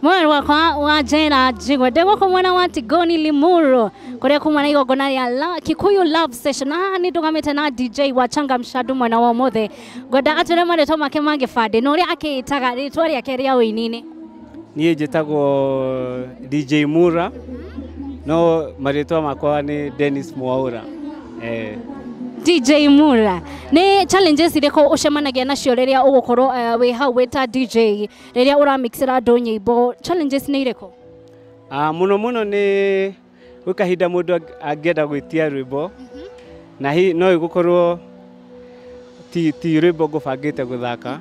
Mwana wakwa wa Jera Jigwe dewo ko mwana wa Tigoni Limuru kore ku mwana igogona ya Kikuyu Love Session ni ndugamite na DJ wa Changa Mshadu mwana wa mothe goda atore mare to make mange fade no ri akitaga ritwa ria keria winini niye jetagwo DJ Mura no maritwa makwa ni Dennis Mwaura DJ Mura ni challenges iriko ushemanagia nacio riria ugukorwo we hau weta DJ riria uramixira ndo nyimbo challenges ni iriko muno ni ukahinda mundu angenda gwitia rwimbo na hi no igukorwo ti rwimbo ngubangite guthaka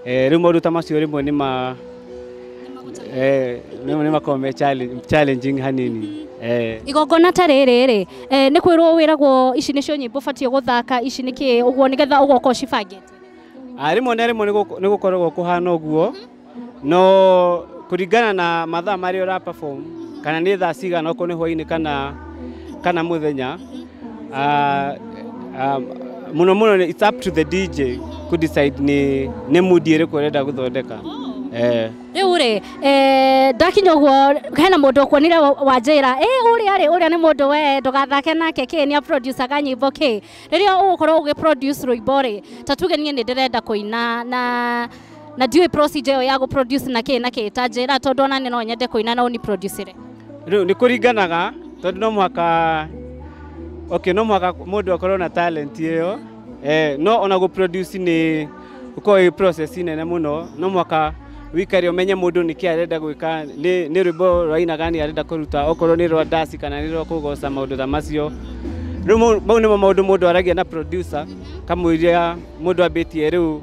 riu maundu ta macio rimwe ni ni makome challenging hanini igogona tarere ni kwirwo wiragwo ici nicio nyimbo batie guthaka ici niki uguo nigetha ugoko cibangite rimwe ni gukorwo kuhana uguo no kuringana na mathaa mari ura perform kana ni thaa cigana oko ni hwaini kana muthenya muno it's up to the DJ to decide ni mood iriku urenda guthondeka riu ri ndakinyogwo hena mundu kwonire wa Jera uria ni mundu we ndugathake nake ki ni producer ga nyimbo ki riria ugukorwo ugiproduce rwimbo ri tatuge nie ni ndirenda kuina na ndiwe procedure ya produce na ki ta Jera tondu ona ni no nyende kuina na uni producer riu ni kuringanaga tondu no mwaka no mwaka mundu akorwo na talent iyo no ona go produce ni uko process nene muno no mwaka wikari umenye mundu niki arenda gwika ni rwimbo rwaina gani arenda kuruta okorwo ni rwa dance kana ni rwa kugoca maundu ta macio riu mau nimo maundu mundu aragia na producer kamwiria mundu abetie riu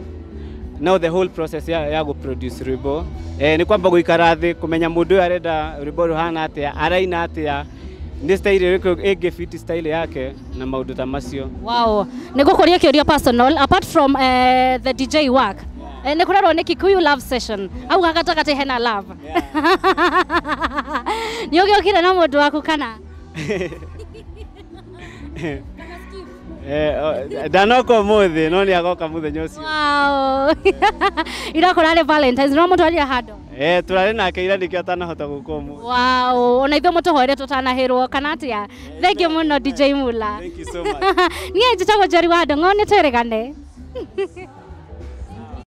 now the whole process ya go produce rwimbo ni kwamba guikara thi kumenya mundu arenda rwimbo ruhana atia araina atia ni style ege fit style yake na maundu ta macio wow nigukuria kiuria personal apart from the DJ work ni kurarwo ni Kikuyu Love Session au gagatakate hena love ni ugiokire na mundu waku kana danoko muthi no ni agoka muthenya ucio wow irakorare Valentine's no mundu aria hado turare nake ira ndikio atanahota gukomu wow ona itho mutuhoire tutanahirwo kana atia thank you muno DJ Mula thank you so much ni njitagwo Njeri wa Ndong'o ni tweregane